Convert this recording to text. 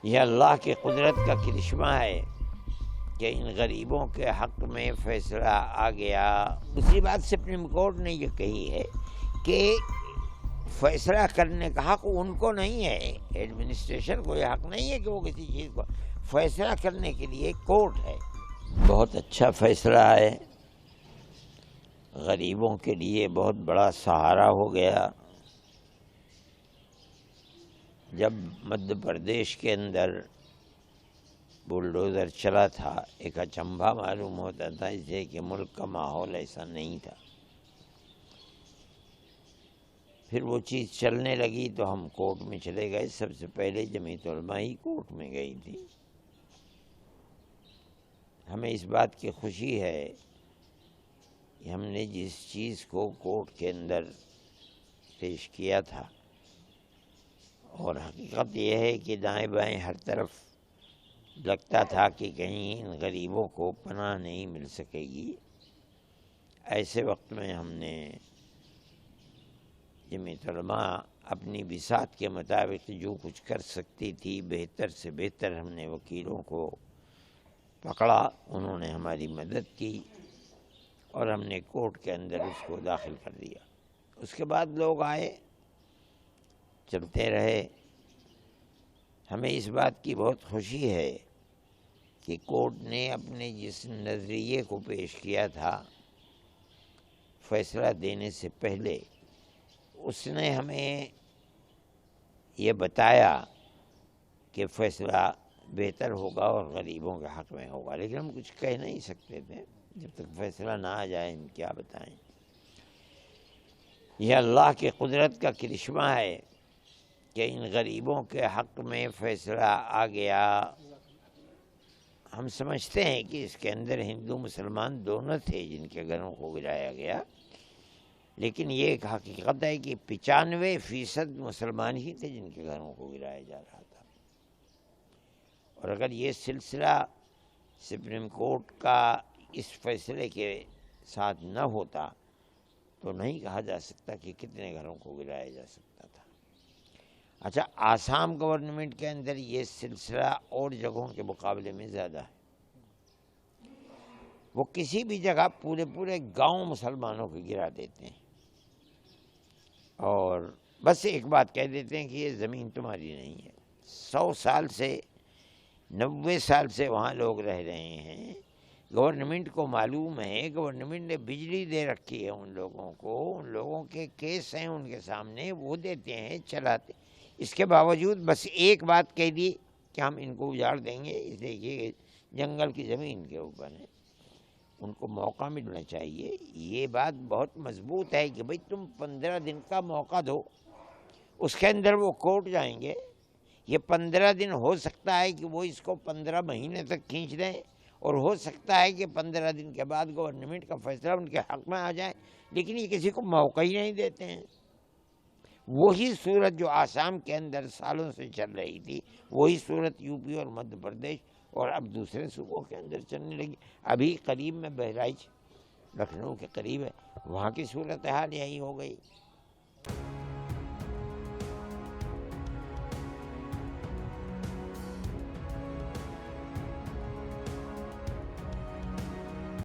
یہ اللہ کی قدرت کا کرشمہ ہے کہ ان غریبوں کے حق میں فیصلہ آ گیا۔ دوسری بات سپریم کورٹ نے یہ کہی ہے کہ فیصلہ کرنے کا حق ان کو نہیں ہے، ایڈمنسٹریشن کو یہ حق نہیں ہے کہ وہ کسی چیز کو فیصلہ کرنے کے لیے کورٹ ہے۔ بہت اچھا فیصلہ ہے، غریبوں کے لیے بہت بڑا سہارا ہو گیا۔ جب مدھیہ پردیش کے اندر بلڈوزر چلا تھا ایک اچنبھا معلوم ہوتا تھا، اس لیے کہ ملک کا ماحول ایسا نہیں تھا۔ پھر وہ چیز چلنے لگی تو ہم کورٹ میں چلے گئے۔ سب سے پہلے جمعیت علماء ہی کورٹ میں گئی تھی۔ ہمیں اس بات کی خوشی ہے کہ ہم نے جس چیز کو کورٹ کے اندر پیش کیا تھا، اور حقیقت یہ ہے کہ دائیں بائیں ہر طرف لگتا تھا کہ کہیں ان غریبوں کو پناہ نہیں مل سکے گی، ایسے وقت میں ہم نے جمعیت علماء اپنی بساط کے مطابق جو کچھ کر سکتی تھی بہتر سے بہتر ہم نے وکیلوں کو پکڑا، انہوں نے ہماری مدد کی اور ہم نے کورٹ کے اندر اس کو داخل کر دیا۔ اس کے بعد لوگ آئے، چلتے رہے۔ ہمیں اس بات کی بہت خوشی ہے کہ کورٹ نے اپنے جس نظریے کو پیش کیا تھا فیصلہ دینے سے پہلے، اس نے ہمیں یہ بتایا کہ فیصلہ بہتر ہوگا اور غریبوں کے حق میں ہوگا، لیکن ہم کچھ کہہ نہیں سکتے تھے جب تک فیصلہ نہ آ جائے، ہم کیا بتائیں۔ یہ اللہ کی قدرت کا کرشمہ ہے کہ ان غریبوں کے حق میں فیصلہ آ گیا۔ ہم سمجھتے ہیں کہ اس کے اندر ہندو مسلمان دونوں تھے جن کے گھروں کو گرایا گیا، لیکن یہ ایک حقیقت ہے کہ 95% مسلمان ہی تھے جن کے گھروں کو گرایا جا رہا تھا۔ اور اگر یہ سلسلہ سپریم کورٹ کا اس فیصلے کے ساتھ نہ ہوتا تو نہیں کہا جا سکتا کہ کتنے گھروں کو گرایا جا سکتا تھا۔ اچھا، آسام گورنمنٹ کے اندر یہ سلسلہ اور جگہوں کے مقابلے میں زیادہ ہے۔ وہ کسی بھی جگہ پورے گاؤں مسلمانوں کو گرا دیتے ہیں اور بس ایک بات کہہ دیتے ہیں کہ یہ زمین تمہاری نہیں ہے۔ 100 سال سے 90 سال سے وہاں لوگ رہ رہے ہیں، گورنمنٹ کو معلوم ہے، گورنمنٹ نے بجلی دے رکھی ہے ان لوگوں کو، ان لوگوں کے کیس ہیں ان کے سامنے، وہ دیتے ہیں، چلاتے۔ اس کے باوجود بس ایک بات کہہ دی کہ ہم ان کو اجاڑ دیں گے، اس لیے کہ جنگل کی زمین کے اوپر ہے۔ ان کو موقع ملنا چاہیے۔ یہ بات بہت مضبوط ہے کہ بھئی تم 15 دن کا موقع دو، اس کے اندر وہ کورٹ جائیں گے۔ یہ 15 دن ہو سکتا ہے کہ وہ اس کو 15 مہینے تک کھینچ دیں، اور ہو سکتا ہے کہ 15 دن کے بعد گورنمنٹ کا فیصلہ ان کے حق میں آ جائے، لیکن یہ کسی کو موقع ہی نہیں دیتے ہیں۔ وہی صورت جو آسام کے اندر سالوں سے چل رہی تھی، وہی صورت یو پی اور مدھیہ پردیش اور اب دوسرے صوبوں کے اندر چلنے لگی۔ ابھی قریب میں بہرائچ لکھنؤ کے قریب ہے، وہاں کی صورتحال یہی ہو گئی۔